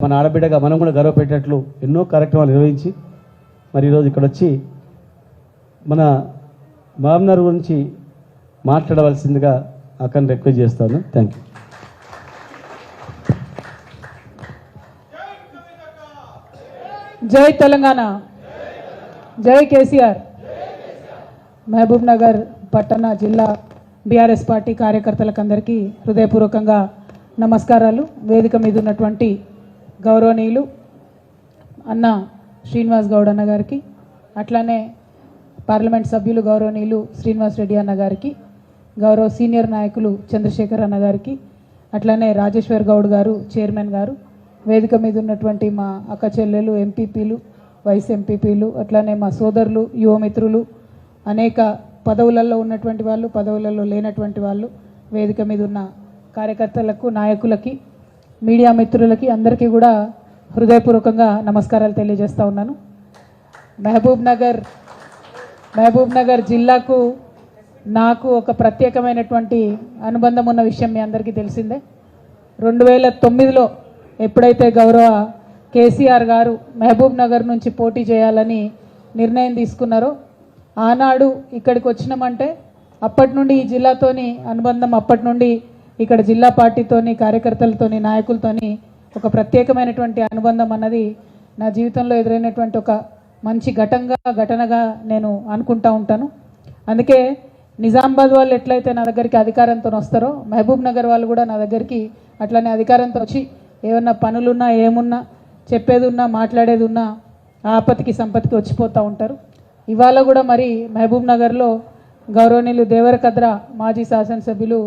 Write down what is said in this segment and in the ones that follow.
మన ఆడబిడ్డగా మనం కూడా గర్వపెట్టేట్లు ఎన్నో కార్యక్రమాలు నిర్వహించి మరి ఈరోజు ఇక్కడ వచ్చి మన మామ్నార్ గురించి మాట్లాడవలసిందిగా అక్కని రిక్వెస్ట్ చేస్తాను. Thank you. జై తెలంగాణ, జై కేసీఆర్. మహబూబ్ నగర్ పట్టణ జిల్లా బీఆర్ఎస్ పార్టీ కార్యకర్తలకందరికీ హృదయపూర్వకంగా నమస్కారాలు. వేదిక మీద ఉన్నటువంటి గౌరవనీయులు అన్న శ్రీనివాస్ గౌడ్ అన్న గారికి, అట్లానే పార్లమెంట్ సభ్యులు గౌరవనీయులు శ్రీనివాస్ రెడ్డి అన్న గారికి, గౌరవ సీనియర్ నాయకులు చంద్రశేఖర్ అన్న గారికి, అట్లానే రాజేశ్వర్ గౌడ్ గారు చైర్మన్ గారు, వేదిక మీద ఉన్నటువంటి మా అక్క చెల్లెలు ఎంపీపీలు, వైస్ ఎంపీపీలు, అట్లానే మా సోదరులు, యువమిత్రులు, అనేక పదవులలో ఉన్నటువంటి వాళ్ళు, పదవులలో లేనటువంటి వాళ్ళు, వేదిక మీద ఉన్న కార్యకర్తలకు, నాయకులకి, మీడియా మిత్రులకి అందరికీ కూడా హృదయపూర్వకంగా నమస్కారాలు తెలియజేస్తూ ఉన్నాను. మహబూబ్ నగర్ జిల్లాకు నాకు ఒక ప్రత్యేకమైనటువంటి అనుబంధం ఉన్న విషయం మీ అందరికీ తెలిసిందే. 2009లో ఎప్పుడైతే గౌరవ కేసీఆర్ గారు మహబూబ్ నగర్ నుంచి పోటీ చేయాలని నిర్ణయం తీసుకున్నారో, ఆనాడు ఇక్కడికి వచ్చినామంటే అప్పటి నుండి ఈ జిల్లాతోని అనుబంధం, అప్పటి నుండి ఇక్కడ జిల్లా పార్టీతోని, కార్యకర్తలతోని, నాయకులతోని ఒక ప్రత్యేకమైనటువంటి అనుబంధం అన్నది నా జీవితంలో ఎదురైనటువంటి ఒక మంచి ఘటనగా నేను అనుకుంటూ ఉంటాను. అందుకే నిజామాబాద్ వాళ్ళు ఎట్లయితే నా దగ్గరికి అధికారంతో వస్తారో, మహబూబ్ నగర్ వాళ్ళు కూడా నా దగ్గరికి అట్లనే అధికారంతో వచ్చి ఏమన్నా పనులున్నా, ఏమున్నా, చెప్పేది ఉన్నా, మాట్లాడేది ఉన్నా ఆపత్తికి సంపత్తికి వచ్చిపోతూ ఉంటారు. ఇవాళ కూడా మరి మహబూబ్ నగర్లో గౌరవనీయులు దేవరకద్ర మాజీ శాసనసభ్యులు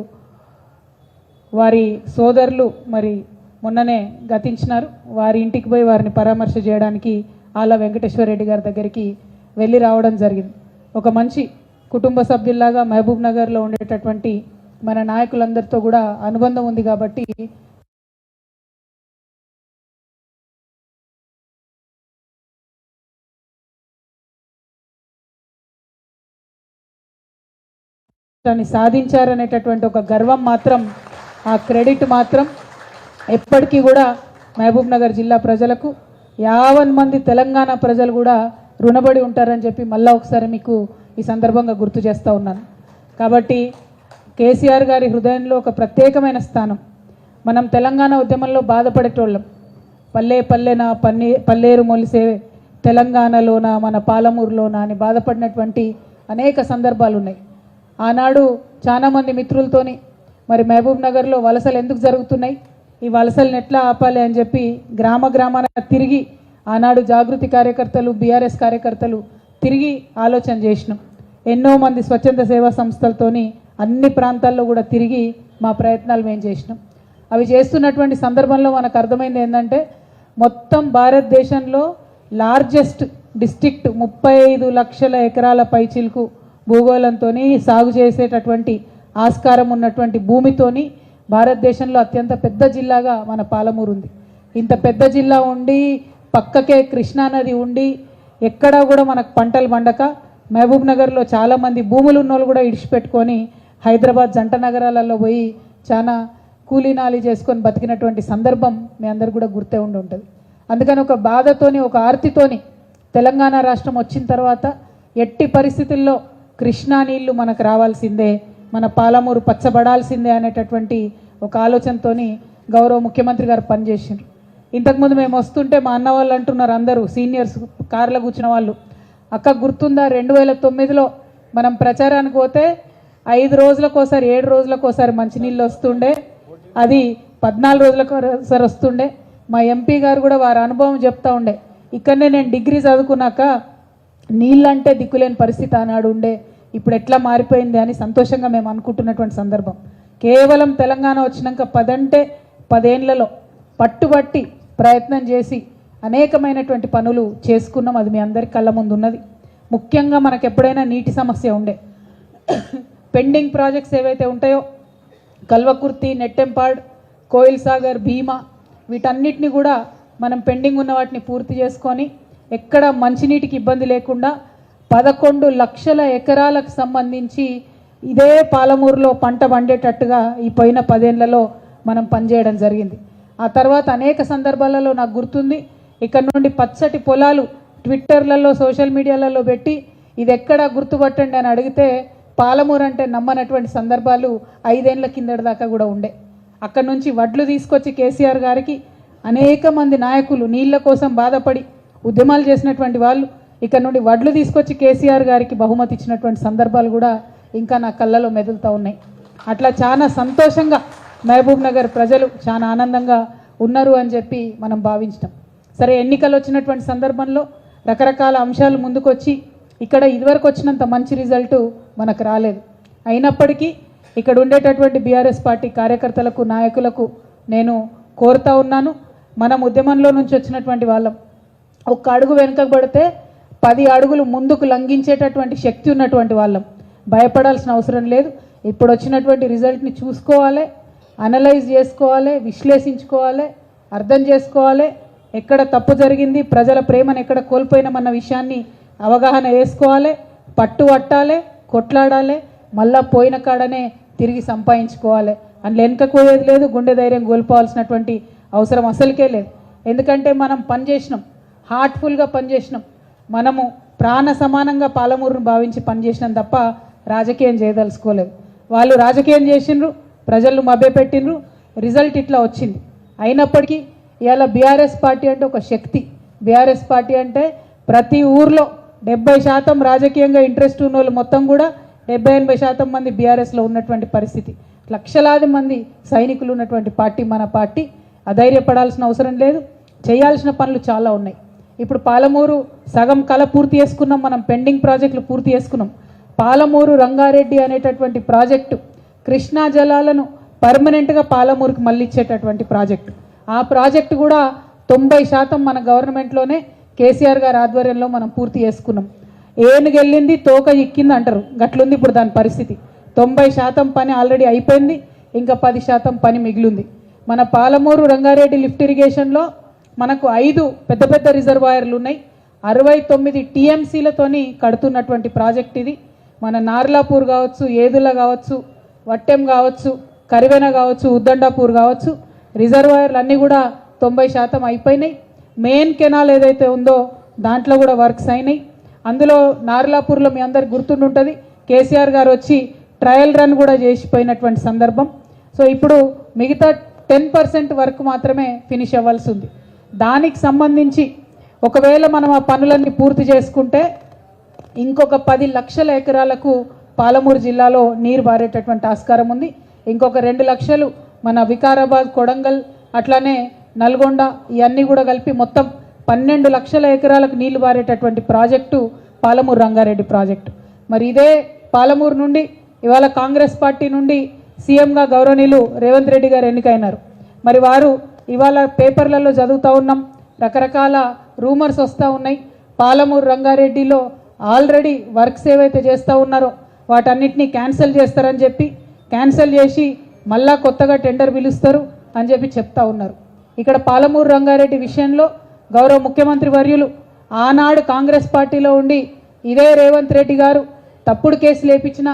వారి సోదరులు మరి మొన్ననే గతించినారు. వారి ఇంటికి పోయి వారిని పరామర్శ చేయడానికి ఆళ్ళ వెంకటేశ్వర రెడ్డి గారి దగ్గరికి వెళ్ళి రావడం జరిగింది. ఒక మంచి కుటుంబ సభ్యుల్లాగా మహబూబ్ నగర్లో ఉండేటటువంటి మన నాయకులందరితో కూడా అనుబంధం ఉంది కాబట్టి దాన్ని సాధించారనేటటువంటి ఒక గర్వం మాత్రం, ఆ క్రెడిట్ మాత్రం ఎప్పటికీ కూడా మహబూబ్ నగర్ జిల్లా ప్రజలకు 50 మంది తెలంగాణ ప్రజలు కూడా రుణపడి ఉంటారని చెప్పి మళ్ళీ ఒకసారి మీకు ఈ సందర్భంగా గుర్తు చేస్తూ ఉన్నాను. కాబట్టి కేసీఆర్ గారి హృదయంలో ఒక ప్రత్యేకమైన స్థానం. మనం తెలంగాణ ఉద్యమంలో బాధపడేటోళ్ళం. పల్లె పల్లెన పల్లేరు మొలిసే తెలంగాణలోన, మన పాలమూరులోన అని బాధపడినటువంటి అనేక సందర్భాలు ఉన్నాయి. ఆనాడు చాలామంది మిత్రులతోని మరి మహబూబ్ నగర్లో వలసలు ఎందుకు జరుగుతున్నాయి, ఈ వలసలను ఎట్లా ఆపాలి అని చెప్పి గ్రామాన తిరిగి ఆనాడు జాగృతి కార్యకర్తలు, బీఆర్ఎస్ కార్యకర్తలు తిరిగి ఆలోచన చేసినాం. ఎన్నో మంది స్వచ్ఛంద సేవా సంస్థలతోని అన్ని ప్రాంతాల్లో కూడా తిరిగి మా ప్రయత్నాలు మేము చేసినాం. అవి చేస్తున్నటువంటి సందర్భంలో మనకు అర్థమైంది ఏంటంటే, మొత్తం భారతదేశంలో లార్జెస్ట్ డిస్ట్రిక్ట్ 35 లక్షల ఎకరాల పైచిలకు భూగోళంతో సాగు చేసేటటువంటి ఆస్కారం ఉన్నటువంటి భూమితోని భారతదేశంలో అత్యంత పెద్ద జిల్లాగా మన పాలమూరు ఉంది. ఇంత పెద్ద జిల్లా ఉండి, పక్కకే కృష్ణానది ఉండి, ఎక్కడా కూడా మనకు పంటలు పండక మహబూబ్ నగర్లో చాలామంది భూములు ఉన్నోళ్ళు కూడా ఇడిచిపెట్టుకొని హైదరాబాద్ జంట నగరాలలో పోయి చాలా కూలీనాలి చేసుకొని బతికినటువంటి సందర్భం మీ అందరు కూడా గుర్తే ఉంటుంది. అందుకని ఒక బాధతోని, ఒక ఆర్తితోని తెలంగాణ రాష్ట్రం వచ్చిన తర్వాత ఎట్టి పరిస్థితుల్లో కృష్ణా నీళ్లు మనకు రావాల్సిందే, మన పాలమూరు పచ్చబడాల్సిందే అనేటటువంటి ఒక ఆలోచనతోని గౌరవ ముఖ్యమంత్రి గారు పనిచేసిండ్రు. ఇంతకుముందు మేము వస్తుంటే మా అన్న వాళ్ళు అంటున్నారు, అందరూ సీనియర్స్ కార్లో కూర్చున్న వాళ్ళు, అక్క గుర్తుందా 2009లో మనం ప్రచారానికి పోతే 5 రోజులకోసారి 7 రోజులకోసారి మంచినీళ్ళు వస్తుండే, అది 14 రోజులకోసారి వస్తుండే. మా ఎంపీ గారు కూడా వారి అనుభవం చెప్తా ఉండే, ఇక్కడనే నేను డిగ్రీ చదువుకున్నాక నీళ్ళంటే దిక్కులేని పరిస్థితి ఆనాడు ఉండే, ఇప్పుడు ఎట్లా మారిపోయింది అని సంతోషంగా మేము అనుకుంటున్నటువంటి సందర్భం. కేవలం తెలంగాణ వచ్చినాక 10 అంటే 10 ఏళ్లలో పట్టుబట్టి ప్రయత్నం చేసి అనేకమైనటువంటి పనులు చేసుకున్నాం. అది మీ అందరి కళ్ళ ముందు ఉన్నది. ముఖ్యంగా మనకు ఎప్పుడైనా నీటి సమస్య ఉండే, పెండింగ్ ప్రాజెక్ట్స్ ఏవైతే ఉంటాయో కల్వకుర్తి, నెట్టెంపాడ్, కోయిల్ సాగర్, భీమా, వీటన్నిటిని కూడా మనం పెండింగ్ ఉన్న వాటిని పూర్తి చేసుకొని ఎక్కడ మంచినీటికి ఇబ్బంది లేకుండా 11 లక్షల ఎకరాలకు సంబంధించి ఇదే పాలమూరులో పంట పండేటట్టుగా ఈ పోయిన 10 ఏళ్లలో మనం పనిచేయడం జరిగింది. ఆ తర్వాత అనేక సందర్భాలలో నాకు గుర్తుంది ఇక్కడ నుండి పచ్చటి పొలాలు ట్విట్టర్లలో సోషల్ మీడియాలలో పెట్టి ఇది ఎక్కడ గుర్తుపట్టండి అని అడిగితే పాలమూరు అంటే నమ్మనటువంటి సందర్భాలు 5 ఏళ్ల కిందటి దాకా కూడా ఉండే. అక్కడ నుంచి వడ్లు తీసుకొచ్చి కేసీఆర్ గారికి అనేక మంది నాయకులు నీళ్ల కోసం బాధపడి ఉద్యమాలు చేసినటువంటి వాళ్ళు ఇక్కడ నుండి వడ్లు తీసుకొచ్చి కేసీఆర్ గారికి బహుమతి ఇచ్చినటువంటి సందర్భాలు కూడా ఇంకా నా కళ్ళలో మెదులుతూ ఉన్నాయి. అట్లా చాలా సంతోషంగా మహబూబ్ నగర్ ప్రజలు చాలా ఆనందంగా ఉన్నారు అని చెప్పి మనం భావించడం. సరే, ఎన్నికలు వచ్చినటువంటి సందర్భంలో రకరకాల అంశాలు ముందుకొచ్చి ఇక్కడ ఇదివరకు వచ్చినంత మంచి రిజల్ట్ మనకు రాలేదు. అయినప్పటికీ ఇక్కడ ఉండేటటువంటి బీఆర్ఎస్ పార్టీ కార్యకర్తలకు నాయకులకు నేను కోరుతా ఉన్నాను, మనం ఉద్యమంలో నుంచి వచ్చినటువంటి వాళ్ళం. ఒక్క అడుగు వెనుకకు పడితే 10 అడుగులు ముందుకు లంఘించేటటువంటి శక్తి ఉన్నటువంటి వాళ్ళం. భయపడాల్సిన అవసరం లేదు. ఇప్పుడు వచ్చినటువంటి రిజల్ట్ని చూసుకోవాలి, అనలైజ్ చేసుకోవాలి, విశ్లేషించుకోవాలి, అర్థం చేసుకోవాలి, ఎక్కడ తప్పు జరిగింది, ప్రజల ప్రేమను ఎక్కడ కోల్పోయినామన్న విషయాన్ని అవగాహన వేసుకోవాలి, పట్టు పట్టాలి, కొట్లాడాలి, మళ్ళా పోయిన కాడనే తిరిగి సంపాదించుకోవాలి. అందులో వెనుకకు పోయేది లేదు, గుండె ధైర్యం కోల్పోవాల్సినటువంటి అవసరం అసలుకే లేదు. ఎందుకంటే మనం పనిచేసినాం, హార్ట్ఫుల్గా పనిచేసినాం, మనము ప్రాణ సమానంగా పాలమూరును భావించి పనిచేసినాం తప్ప రాజకీయం చేయదలుచుకోలేదు. వాళ్ళు రాజకీయం చేసిండ్రు, ప్రజలను మభ్యపెట్టిండ్రు, రిజల్ట్ ఇట్లా వచ్చింది. అయినప్పటికీ ఇవాళ బీఆర్ఎస్ పార్టీ అంటే ఒక శక్తి. బీఆర్ఎస్ పార్టీ అంటే ప్రతి ఊర్లో 70% రాజకీయంగా ఇంట్రెస్ట్ ఉన్న వాళ్ళు మొత్తం కూడా 70-80% మంది బీఆర్ఎస్లో ఉన్నటువంటి పరిస్థితి. లక్షలాది మంది సైనికులు ఉన్నటువంటి పార్టీ మన పార్టీ. అధైర్యపడాల్సిన అవసరం లేదు, చేయాల్సిన పనులు చాలా ఉన్నాయి. ఇప్పుడు పాలమూరు సగం కళ పూర్తి చేసుకున్నాం, మనం పెండింగ్ ప్రాజెక్టులు పూర్తి చేసుకున్నాం. పాలమూరు రంగారెడ్డి అనేటటువంటి ప్రాజెక్టు కృష్ణా జలాలను పర్మనెంట్గా పాలమూరుకి మళ్ళీ ఇచ్చేటటువంటి ప్రాజెక్టు. ఆ ప్రాజెక్టు కూడా 90% మన గవర్నమెంట్లోనే కేసీఆర్ గారి ఆధ్వర్యంలో మనం పూర్తి చేసుకున్నాం. ఏనుగెళ్ళింది తోక ఇక్కింది అంటారు, గట్లుంది ఇప్పుడు దాని పరిస్థితి. 90% పని ఆల్రెడీ అయిపోయింది, ఇంకా 10% పని మిగిలింది. మన పాలమూరు రంగారెడ్డి లిఫ్ట్ ఇరిగేషన్లో మనకు 5 పెద్ద పెద్ద రిజర్వాయర్లు ఉన్నాయి. 69 TMCలతోని కడుతున్నటువంటి ప్రాజెక్ట్ ఇది. మన నార్లాపూర్ కావచ్చు, ఏదుల కావచ్చు, వట్టెం కావచ్చు, కరివెన కావచ్చు, ఉద్దండాపూర్ కావచ్చు, రిజర్వాయర్లు అన్నీ కూడా 90% అయిపోయినాయి. మెయిన్ కెనాల్ ఏదైతే ఉందో దాంట్లో కూడా వర్క్స్ అయినాయి. అందులో నార్లాపూర్లో మీ అందరికి గుర్తుంటుంది, కేసీఆర్ గారు వచ్చి ట్రయల్ రన్ కూడా చేసిపోయినటువంటి సందర్భం. సో ఇప్పుడు మిగతా 10% వర్క్ మాత్రమే ఫినిష్ అవ్వాల్సి ఉంది. దానికి సంబంధించి ఒకవేళ మనం ఆ పనులన్నీ పూర్తి చేసుకుంటే ఇంకొక 10 లక్షల ఎకరాలకు పాలమూరు జిల్లాలో నీరు బారేటటువంటి ఆస్కారం ఉంది. ఇంకొక 2 లక్షలు మన వికారాబాద్, కొడంగల్, అట్లానే నల్గొండ ఇవన్నీ కూడా కలిపి మొత్తం 12 లక్షల ఎకరాలకు నీళ్లు బారేటటువంటి ప్రాజెక్టు పాలమూరు రంగారెడ్డి ప్రాజెక్టు. మరి ఇదే పాలమూరు నుండి ఇవాళ కాంగ్రెస్ పార్టీ నుండి సీఎంగా గౌరవనీయులు రేవంత్ రెడ్డి గారు ఎన్నికైనారు. మరి వారు ఇవాళ పేపర్లలో చదువుతూ ఉన్నాం, రకరకాల రూమర్స్ వస్తూ ఉన్నాయి. పాలమూరు రంగారెడ్డిలో ఆల్రెడీ వర్క్స్ ఏవైతే చేస్తూ ఉన్నారో వాటన్నిటినీ క్యాన్సిల్ చేస్తారని చెప్పి, క్యాన్సిల్ చేసి మళ్ళా కొత్తగా టెండర్ పిలుస్తారు అని చెప్పి చెప్తా ఉన్నారు. ఇక్కడ పాలమూరు రంగారెడ్డి విషయంలో గౌరవ ముఖ్యమంత్రి వర్యులు ఆనాడు కాంగ్రెస్ పార్టీలో ఉండి ఇదే రేవంత్ రెడ్డి గారు తప్పుడు కేసులు వేయించిన,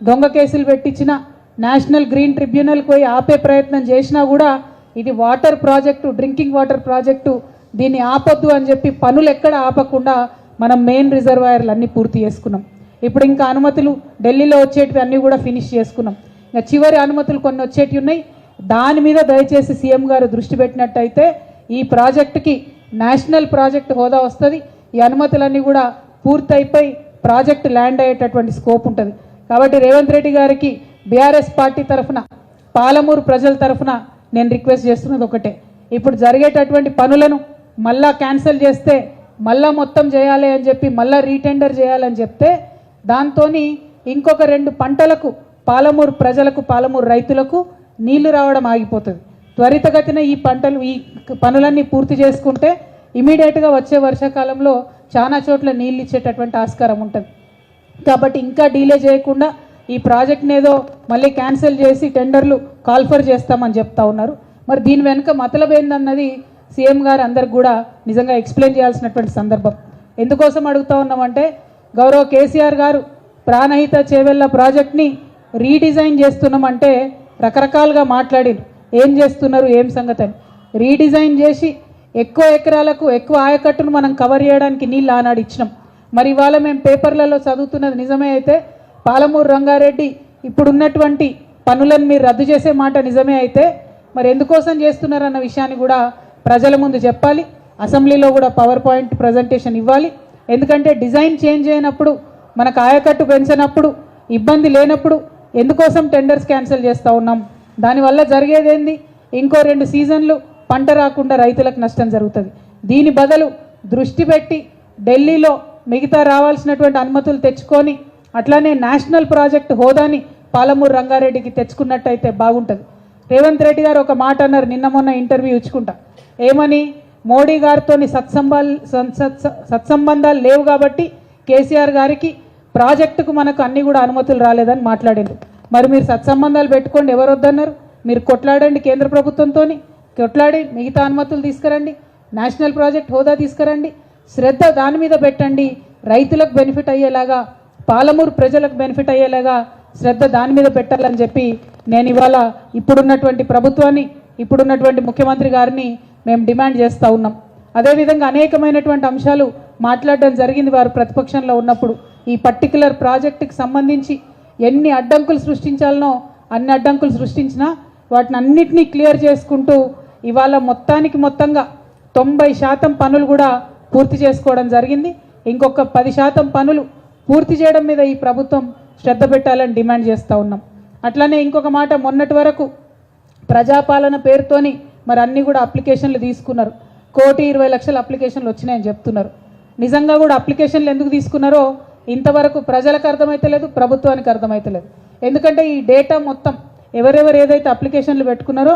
దొంగ కేసులు పెట్టించిన, నేషనల్ గ్రీన్ ట్రిబ్యునల్కి పోయి ఆపే ప్రయత్నం చేసినా కూడా ఇది water project, drinking water project, దీన్ని ఆపొద్దు అని చెప్పి పనులు ఎక్కడ ఆపకుండా మనం మెయిన్ రిజర్వాయర్లు అన్నీ పూర్తి చేసుకున్నాం. ఇప్పుడు ఇంకా అనుమతులు ఢిల్లీలో వచ్చేటివి అన్నీ కూడా ఫినిష్ చేసుకున్నాం. ఇంకా చివరి అనుమతులు కొన్ని వచ్చేటివి ఉన్నాయి. దాని మీద దయచేసి సీఎం గారు దృష్టి పెట్టినట్టయితే ఈ ప్రాజెక్టుకి నేషనల్ ప్రాజెక్ట్ హోదా వస్తుంది. ఈ అనుమతులన్నీ కూడా పూర్తయిపోయి ప్రాజెక్టు ల్యాండ్ అయ్యేటటువంటి స్కోప్ ఉంటుంది. కాబట్టి రేవంత్ రెడ్డి గారికి బీఆర్ఎస్ పార్టీ తరఫున, పాలమూరు ప్రజల తరఫున నేను రిక్వెస్ట్ చేస్తున్నది ఒకటే, ఇప్పుడు జరిగేటటువంటి పనులను మళ్ళా క్యాన్సిల్ చేస్తే మళ్ళా మొత్తం చేయాలి అని చెప్పి మళ్ళా రీటెండర్ చేయాలని చెప్తే దాంతో ఇంకొక 2 పంటలకు పాలమూరు ప్రజలకు, పాలమూరు రైతులకు నీళ్లు రావడం ఆగిపోతుంది. త్వరితగతిన ఈ పనులన్నీ పూర్తి చేసుకుంటే ఇమీడియట్గా వచ్చే వర్షాకాలంలో చాలా చోట్ల నీళ్ళు ఇచ్చేటటువంటి ఆస్కారం ఉంటుంది. కాబట్టి ఇంకా డీలే చేయకుండా ఈ ప్రాజెక్ట్ని ఏదో మళ్ళీ క్యాన్సిల్ చేసి టెండర్లు కాల్ఫర్ చేస్తామని చెప్తా ఉన్నారు. మరి దీని వెనుక మతలబ్ ఏందన్నది సీఎం గారు అందరికి కూడా నిజంగా ఎక్స్ప్లెయిన్ చేయాల్సినటువంటి సందర్భం. ఎందుకోసం అడుగుతా ఉన్నామంటే గౌరవ కేసీఆర్ గారు ప్రాణహిత చేవెళ్ళ ప్రాజెక్ట్ని రీడిజైన్ చేస్తున్నామంటే రకరకాలుగా మాట్లాడిరు, ఏం చేస్తున్నారు, ఏం సంగతి అని. రీడిజైన్ చేసి ఎక్కువ ఎకరాలకు ఎక్కువ ఆయకట్టును మనం కవర్ చేయడానికి నీళ్ళు ఆనాడు ఇచ్చినాం. మరి ఇవాళ మేము పేపర్లలో చదువుతున్నది నిజమే అయితే పాలమూరు రంగారెడ్డి ఇప్పుడున్నటువంటి పనులను మీరు రద్దు చేసే మాట నిజమే అయితే మరి ఎందుకోసం చేస్తున్నారన్న విషయాన్ని కూడా ప్రజల ముందు చెప్పాలి. అసెంబ్లీలో కూడా పవర్ పాయింట్ ప్రజెంటేషన్ ఇవ్వాలి. ఎందుకంటే డిజైన్ చేంజ్ అయినప్పుడు మనకు ఆయకట్టు పెంచినప్పుడు ఇబ్బంది లేనప్పుడు ఎందుకోసం టెండర్స్ క్యాన్సిల్ చేస్తూ ఉన్నాం? దానివల్ల జరిగేదేంది? ఇంకో 2 సీజన్లు పంట రాకుండా రైతులకు నష్టం జరుగుతుంది. దీని బదులు దృష్టి పెట్టి ఢిల్లీలో మిగతా రావాల్సినటువంటి అనుమతులు తెచ్చుకొని అట్లానే నేషనల్ ప్రాజెక్ట్ హోదాని పాలమూరు రంగారెడ్డికి తెచ్చుకున్నట్టయితే బాగుంటుంది. రేవంత్ రెడ్డి గారు ఒక మాట అన్నారు నిన్న మొన్న ఇంటర్వ్యూ ఇచ్చుకుంటా. ఏమని? మోడీ గారితో సత్సంబంధాలు లేవు కాబట్టి కేసీఆర్ గారికి ప్రాజెక్టుకు మనకు అన్ని కూడా అనుమతులు రాలేదని మాట్లాడింది. మరి మీరు సత్సంబంధాలు పెట్టుకోండి, ఎవరు వద్దన్నారు? మీరు కొట్లాడండి, కేంద్ర ప్రభుత్వంతో కొట్లాడి మిగతా అనుమతులు తీసుకురండి, నేషనల్ ప్రాజెక్ట్ హోదా తీసుకురండి, శ్రద్ధ దాని మీద పెట్టండి. రైతులకు బెనిఫిట్ అయ్యేలాగా, పాలమూరు ప్రజలకు బెనిఫిట్ అయ్యేలాగా శ్రద్ధ దాని మీద పెట్టాలని చెప్పి నేను ఇవాళ ఇప్పుడున్నటువంటి ప్రభుత్వాన్ని, ఇప్పుడున్నటువంటి ముఖ్యమంత్రి గారిని మేము డిమాండ్ చేస్తూ ఉన్నాం. అదేవిధంగా అనేకమైనటువంటి అంశాలు మాట్లాడడం జరిగింది వారు ప్రతిపక్షంలో ఉన్నప్పుడు. ఈ పర్టికులర్ ప్రాజెక్టుకి సంబంధించి ఎన్ని అడ్డంకులు సృష్టించాలనో అన్ని అడ్డంకులు సృష్టించినా వాటిని అన్నిటినీ క్లియర్ చేసుకుంటూ ఇవాళ మొత్తంగా 90% పనులు కూడా పూర్తి చేసుకోవడం జరిగింది. ఇంకొక 10% పనులు పూర్తి చేయడం మీద ఈ ప్రభుత్వం శ్రద్ధ పెట్టాలని డిమాండ్ చేస్తూ ఉన్నాం. అట్లనే ఇంకొక మాట, మొన్నటి వరకు ప్రజాపాలన పేరుతోని మరి అన్నీ కూడా అప్లికేషన్లు తీసుకున్నారు. 1,20,00,000 అప్లికేషన్లు వచ్చినాయని చెప్తున్నారు. నిజంగా కూడా అప్లికేషన్లు ఎందుకు తీసుకున్నారో ఇంతవరకు ప్రజలకు అర్థమైతలేదు, ప్రభుత్వానికి అర్థమైతలేదు. ఎందుకంటే ఈ డేటా మొత్తం ఎవరెవరు ఏదైతే అప్లికేషన్లు పెట్టుకున్నారో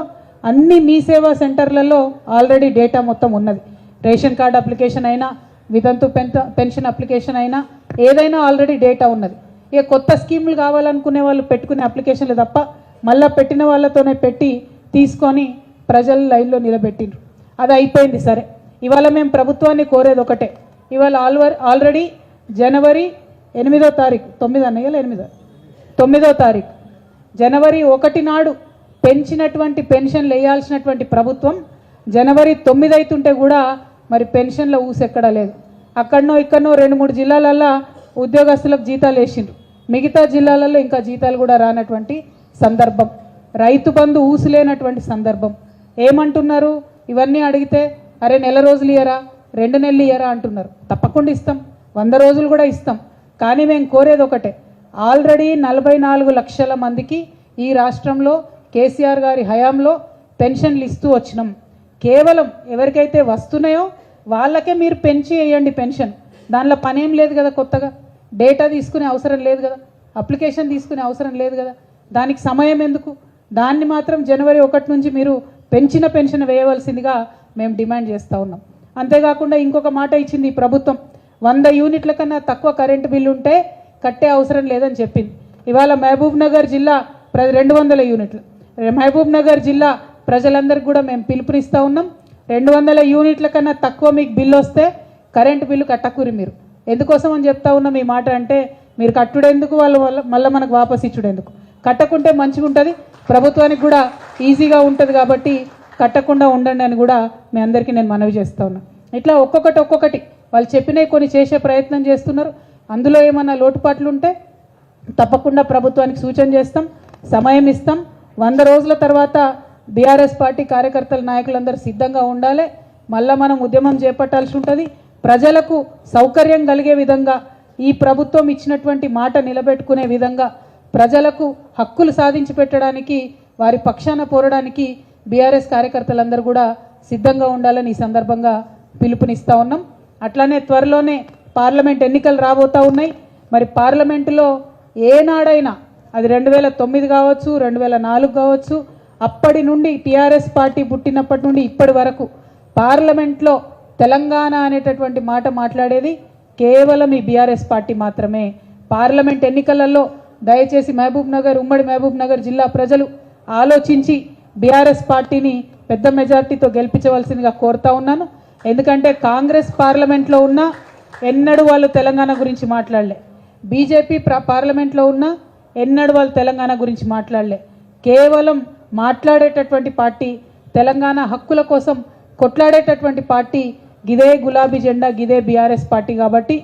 అన్ని మీ సేవా సెంటర్లలో ఆల్రెడీ డేటా మొత్తం ఉన్నది. రేషన్ కార్డు అప్లికేషన్ అయినా, వితంతు పెన్షన్ అప్లికేషన్ అయినా ఏదైనా ఆల్రెడీ డేటా ఉన్నది. ఇక కొత్త స్కీములు కావాలనుకునే వాళ్ళు పెట్టుకునే అప్లికేషన్లు తప్ప మళ్ళీ పెట్టిన వాళ్ళతోనే పెట్టి తీసుకొని ప్రజల లైన్లో నిలబెట్టిండ్రు. అది అయిపోయింది. సరే, ఇవాళ మేము ప్రభుత్వాన్ని కోరేది ఒకటే. ఇవాళ ఆల్రెడీ జనవరి 8వ తారీఖు, 9 అన్నయ్యలు 9వ తారీఖు జనవరి 1 నాడు పెంచినటువంటి పెన్షన్లు వేయాల్సినటువంటి ప్రభుత్వం జనవరి 9 అవుతుంటే కూడా మరి పెన్షన్ల ఊసెక్కడా లేదు. అక్కడనో ఇక్కడనో 2-3 జిల్లాలల్లో ఉద్యోగస్తులకు జీతాలు వేసిండ్రు, మిగతా జిల్లాలలో ఇంకా జీతాలు కూడా రానటువంటి సందర్భం, రైతు బంధు ఊసులేనటువంటి సందర్భం. ఏమంటున్నారు? ఇవన్నీ అడిగితే అరే నెల రోజులు ఇయ్యరా, 2 నెలలు ఇయ్యరా అంటున్నారు. తప్పకుండా ఇస్తాం, 100 రోజులు కూడా ఇస్తాం. కానీ మేము కోరేది ఒకటే, ఆల్రెడీ 44 లక్షల మందికి ఈ రాష్ట్రంలో కేసీఆర్ గారి హయాంలో పెన్షన్లు ఇస్తూ వచ్చినాం. కేవలం ఎవరికైతే వస్తున్నాయో వాళ్ళకే మీరు పెంచి వేయండి పెన్షన్. దానిలో పనేం లేదు కదా, కొత్తగా డేటా తీసుకునే అవసరం లేదు కదా, అప్లికేషన్ తీసుకునే అవసరం లేదు కదా, దానికి సమయం ఎందుకు? దాన్ని మాత్రం జనవరి 1 నుంచి మీరు పెంచిన పెన్షన్ వేయవలసిందిగా మేము డిమాండ్ చేస్తూ ఉన్నాం. అంతేకాకుండా ఇంకొక మాట ఇచ్చింది ఈ ప్రభుత్వం, 100 యూనిట్ల కన్నా తక్కువ కరెంటు బిల్లు ఉంటే కట్టే అవసరం లేదని చెప్పింది. ఇవాళ మహబూబ్ నగర్ జిల్లా 200 యూనిట్లు, మహబూబ్ నగర్ జిల్లా ప్రజలందరికీ కూడా మేము పిలుపునిస్తూ ఉన్నాం. 200 యూనిట్ల కన్నా తక్కువ మీకు బిల్లు వస్తే కరెంటు బిల్లు కట్టకూరి. మీరు ఎందుకోసం అని చెప్తా ఉన్నాం ఈ మాట అంటే, మీరు కట్టుడెందుకు, వాళ్ళు మళ్ళీ మనకు వాపస్ ఇచ్చుడెందుకు? కట్టకుంటే మంచిగా ఉంటుంది, ప్రభుత్వానికి కూడా ఈజీగా ఉంటుంది. కాబట్టి కట్టకుండా ఉండండి అని కూడా మీ అందరికీ నేను మనవి చేస్తూ ఉన్నాను. ఇట్లా ఒక్కొక్కటి వాళ్ళు చెప్పినవి కొన్ని చేసే ప్రయత్నం చేస్తున్నారు. అందులో ఏమన్నా లోటుపాట్లు ఉంటే తప్పకుండా ప్రభుత్వానికి సూచన చేస్తాం, సమయం ఇస్తాం. 100 రోజుల తర్వాత బీఆర్ఎస్ పార్టీ కార్యకర్తల నాయకులందరూ సిద్ధంగా ఉండాలి. మళ్ళీ మనం ఉద్యమం చేపట్టాల్సి ఉంటుంది. ప్రజలకు సౌకర్యం కలిగే విధంగా, ఈ ప్రభుత్వం ఇచ్చినటువంటి మాట నిలబెట్టుకునే విధంగా, ప్రజలకు హక్కులు సాధించి పెట్టడానికి, వారి పక్షాన పోరడానికి బీఆర్ఎస్ కార్యకర్తలందరూ కూడా సిద్ధంగా ఉండాలని ఈ సందర్భంగా పిలుపునిస్తూ ఉన్నాం. అట్లానే త్వరలోనే పార్లమెంట్ ఎన్నికలు రాబోతూ ఉన్నాయి. మరి పార్లమెంటులో ఏనాడైనా, అది 2009 కావచ్చు, 2004 కావచ్చు, అప్పటి నుండి టీఆర్ఎస్ పార్టీ పుట్టినప్పటి నుండి ఇప్పటి వరకు పార్లమెంట్లో తెలంగాణ అనేటటువంటి మాట మాట్లాడేది కేవలం ఈ బీఆర్ఎస్ పార్టీ మాత్రమే. పార్లమెంట్ ఎన్నికలలో దయచేసి ఉమ్మడి మహబూబ్ నగర్ జిల్లా ప్రజలు ఆలోచించి బీఆర్ఎస్ పార్టీని పెద్ద మెజార్టీతో గెలిపించవలసిందిగా కోరుతా ఉన్నాను. ఎందుకంటే కాంగ్రెస్ పార్లమెంట్లో ఉన్నా ఎన్నడూ వాళ్ళు తెలంగాణ గురించి మాట్లాడలే, బీజేపీ పార్లమెంట్లో ఉన్నా ఎన్నడూ వాళ్ళు తెలంగాణ గురించి మాట్లాడలే. కేవలం మాట్లాడేటటువంటి పార్టీ తెలంగాణ హక్కుల కోసం కొట్లాడేటటువంటి పార్టీ గిదే గులాబీ జెండా, గిదే బీఆర్ఎస్ పార్టీ. కాబట్టి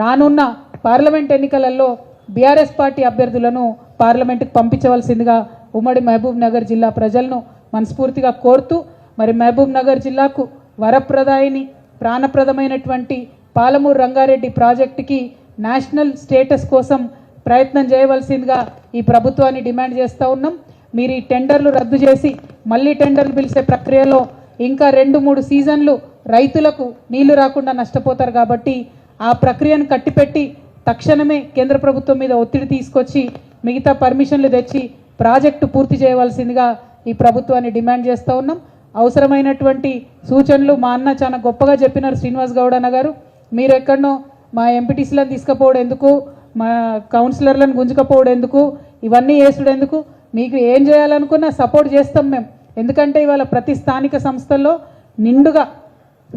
రానున్న పార్లమెంట్ ఎన్నికలలో బీఆర్ఎస్ పార్టీ అభ్యర్థులను పార్లమెంటుకు పంపించవలసిందిగా ఉమ్మడి మహబూబ్ నగర్ జిల్లా ప్రజలను మనస్ఫూర్తిగా కోరుతూ, మరి మహబూబ్ నగర్ జిల్లాకు వరప్రదాయిని ప్రాణప్రదమైనటువంటి పాలమూరు రంగారెడ్డి ప్రాజెక్టుకి నేషనల్ స్టేటస్ కోసం ప్రయత్నం చేయవలసిందిగా ఈ ప్రభుత్వాన్ని డిమాండ్ చేస్తూ ఉన్నాం. మీరు ఈ టెండర్లు రద్దు చేసి మళ్ళీ టెండర్లు పిలిచే ప్రక్రియలో ఇంకా 2-3 సీజన్లు రైతులకు నీళ్లు రాకుండా నష్టపోతారు. కాబట్టి ఆ ప్రక్రియను కట్టిపెట్టి తక్షణమే కేంద్ర ప్రభుత్వం మీద ఒత్తిడి తీసుకొచ్చి మిగతా పర్మిషన్లు తెచ్చి ప్రాజెక్టు పూర్తి చేయవలసిందిగా ఈ ప్రభుత్వాన్ని డిమాండ్ చేస్తూ ఉన్నాం. అవసరమైనటువంటి సూచనలు మా అన్న చాలా గొప్పగా చెప్పినారు శ్రీనివాస్ గౌడ్ అన్న గారు. మీరు ఎక్కడనో మా ఎంపీటీసీలను తీసుకుపోవడం ఎందుకు, మా కౌన్సిలర్లను గుంజుకపోవడం ఎందుకు, ఇవన్నీ వేసుడు ఎందుకు, మీకు ఏం చేయాలనుకున్నా సపోర్ట్ చేస్తాం మేము. ఎందుకంటే ఇవాళ ప్రతి స్థానిక సంస్థల్లో నిండుగా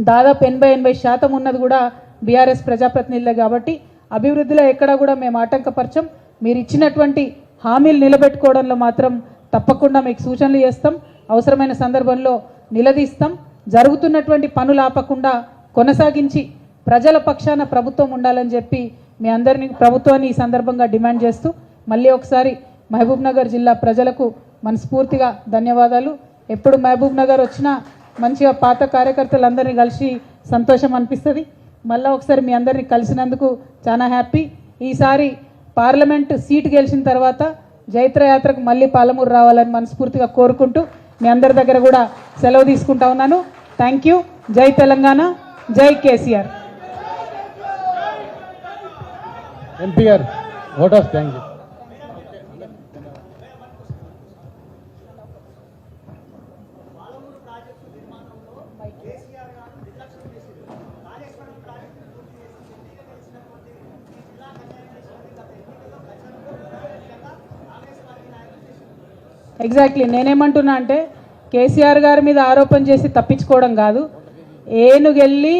దాదాపు 80-80% ఉన్నది కూడా బీఆర్ఎస్ ప్రజాప్రతినిధులే. కాబట్టి అభివృద్ధిలో ఎక్కడ కూడా మేము ఆటంకపరచం. మీరు ఇచ్చినటువంటి హామీలు నిలబెట్టుకోవడంలో మాత్రం తప్పకుండా మీకు సూచనలు చేస్తాం. అవసరమైన సందర్భంలో నిలదీస్తాం. జరుగుతున్నటువంటి పనులు ఆపకుండా కొనసాగించి ప్రజల పక్షాన ప్రభుత్వం ఉండాలని చెప్పి మీ అందరినీ ప్రభుత్వాన్ని ఈ సందర్భంగా డిమాండ్ చేస్తూ మళ్ళీ ఒకసారి మహబూబ్ నగర్ జిల్లా ప్రజలకు మనస్ఫూర్తిగా ధన్యవాదాలు. ఎప్పుడు మహబూబ్ నగర్ వచ్చినా మంచిగా పాత కార్యకర్తలందరినీ కలిసి సంతోషం అనిపిస్తుంది. మళ్ళీ ఒకసారి మీ అందరినీ కలిసినందుకు చాలా హ్యాపీ. ఈసారి పార్లమెంట్ సీటు గెలిచిన తర్వాత జైత్రయాత్రకు మళ్ళీ పాలమూరు రావాలని మనస్ఫూర్తిగా కోరుకుంటూ మీ అందరి దగ్గర కూడా సెలవు తీసుకుంటా ఉన్నాను. Thank you. జై తెలంగాణ, జై కేసీఆర్. ఎంపీ గారు vote of thank you. Exactly నేనేమంటున్నా అంటే కేసీఆర్ గారి మీద ఆరోపణ చేసి తప్పించుకోవడం కాదు, ఏనుగెళ్ళి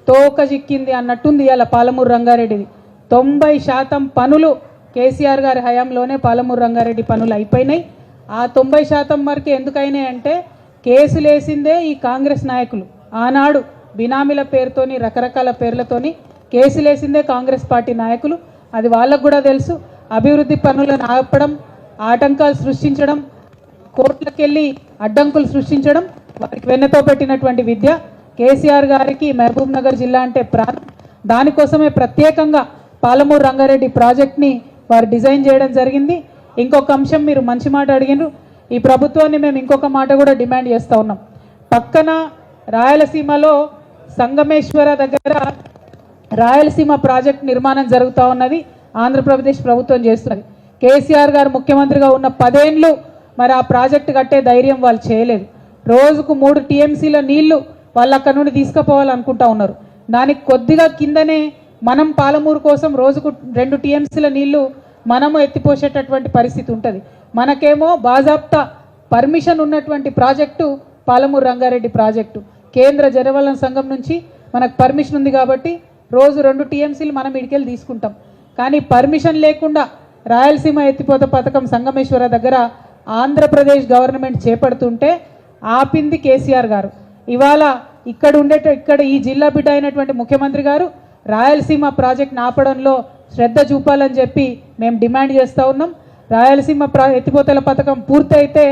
తోక చిక్కింది అన్నట్టుంది ఇవాళ పాలమూరు రంగారెడ్డిది. 90% పనులు కేసీఆర్ గారి హయాంలోనే పాలమూరు రంగారెడ్డి పనులు అయిపోయినాయి. ఆ 90% వరకు ఎందుకైనాయి అంటే కేసులు వేసిందే ఈ కాంగ్రెస్ నాయకులు. ఆనాడు బినామీల పేరుతోని రకరకాల పేర్లతోని కేసులు వేసిందే కాంగ్రెస్ పార్టీ నాయకులు. అది వాళ్ళకు కూడా తెలుసు. అభివృద్ధి పనులను ఆపడం, ఆటంకాలు సృష్టించడం, కోర్టులకెళ్ళి అడ్డంకులు సృష్టించడం వారికి వెన్నతో పెట్టినటువంటి విద్య. కేసీఆర్ గారికి మహబూబ్ నగర్ జిల్లా అంటే ప్రాణం. దానికోసమే ప్రత్యేకంగా పాలమూరు రంగారెడ్డి ప్రాజెక్ట్ని వారు డిజైన్ చేయడం జరిగింది. ఇంకొక అంశం మీరు మంచి మాట అడిగినారు. ఈ ప్రభుత్వాన్ని మేము ఇంకొక మాట కూడా డిమాండ్ చేస్తూ ఉన్నాం. పక్కన రాయలసీమలో సంగమేశ్వర దగ్గర రాయలసీమ ప్రాజెక్ట్ నిర్మాణం జరుగుతూ ఉన్నది. ఆంధ్రప్రదేశ్ ప్రభుత్వం చేస్తున్నది. కేసీఆర్ గారు ముఖ్యమంత్రిగా ఉన్న 10 ఏళ్ళు మరి ఆ ప్రాజెక్టు కట్టే ధైర్యం వాళ్ళు చేయలేదు. రోజుకు 3 టీఎంసీల నీళ్లు వాళ్ళు అక్కడ నుండి తీసుకుపోవాలనుకుంటా ఉన్నారు. దానికి కొద్దిగా కిందనే మనం పాలమూరు కోసం రోజుకు 2 టీఎంసీల నీళ్లు మనము ఎత్తిపోసేటటువంటి పరిస్థితి ఉంటుంది. మనకేమో బాజాప్తా పర్మిషన్ ఉన్నటువంటి ప్రాజెక్టు పాలమూరు రంగారెడ్డి ప్రాజెక్టు. కేంద్ర జలవనరుల సంఘం నుంచి మనకు పర్మిషన్ ఉంది కాబట్టి రోజు 2 టీఎంసీలు మనం ఇడికెళ్ళి తీసుకుంటాం. కానీ పర్మిషన్ లేకుండా రాయలసీమ ఎత్తిపోత పథకం సంగమేశ్వర దగ్గర ఆంధ్రప్రదేశ్ గవర్నమెంట్ చేపడుతుంటే ఆపింది కేసీఆర్ గారు. ఇవాళ ఇక్కడ ఈ జిల్లా బిడ్డ అయినటువంటి ముఖ్యమంత్రి గారు రాయలసీమ ప్రాజెక్ట్ని ఆపడంలో శ్రద్ధ చూపాలని చెప్పి మేము డిమాండ్ చేస్తూ ఉన్నాం. రాయలసీమ ఎత్తిపోతల పథకం పూర్తయితే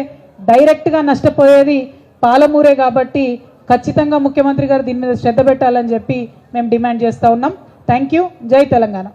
డైరెక్ట్గా నష్టపోయేది పాలమూరే కాబట్టి ఖచ్చితంగా ముఖ్యమంత్రి గారు దీని మీద శ్రద్ధ పెట్టాలని చెప్పి మేము డిమాండ్ చేస్తూ ఉన్నాం. Thank you. జై తెలంగాణ.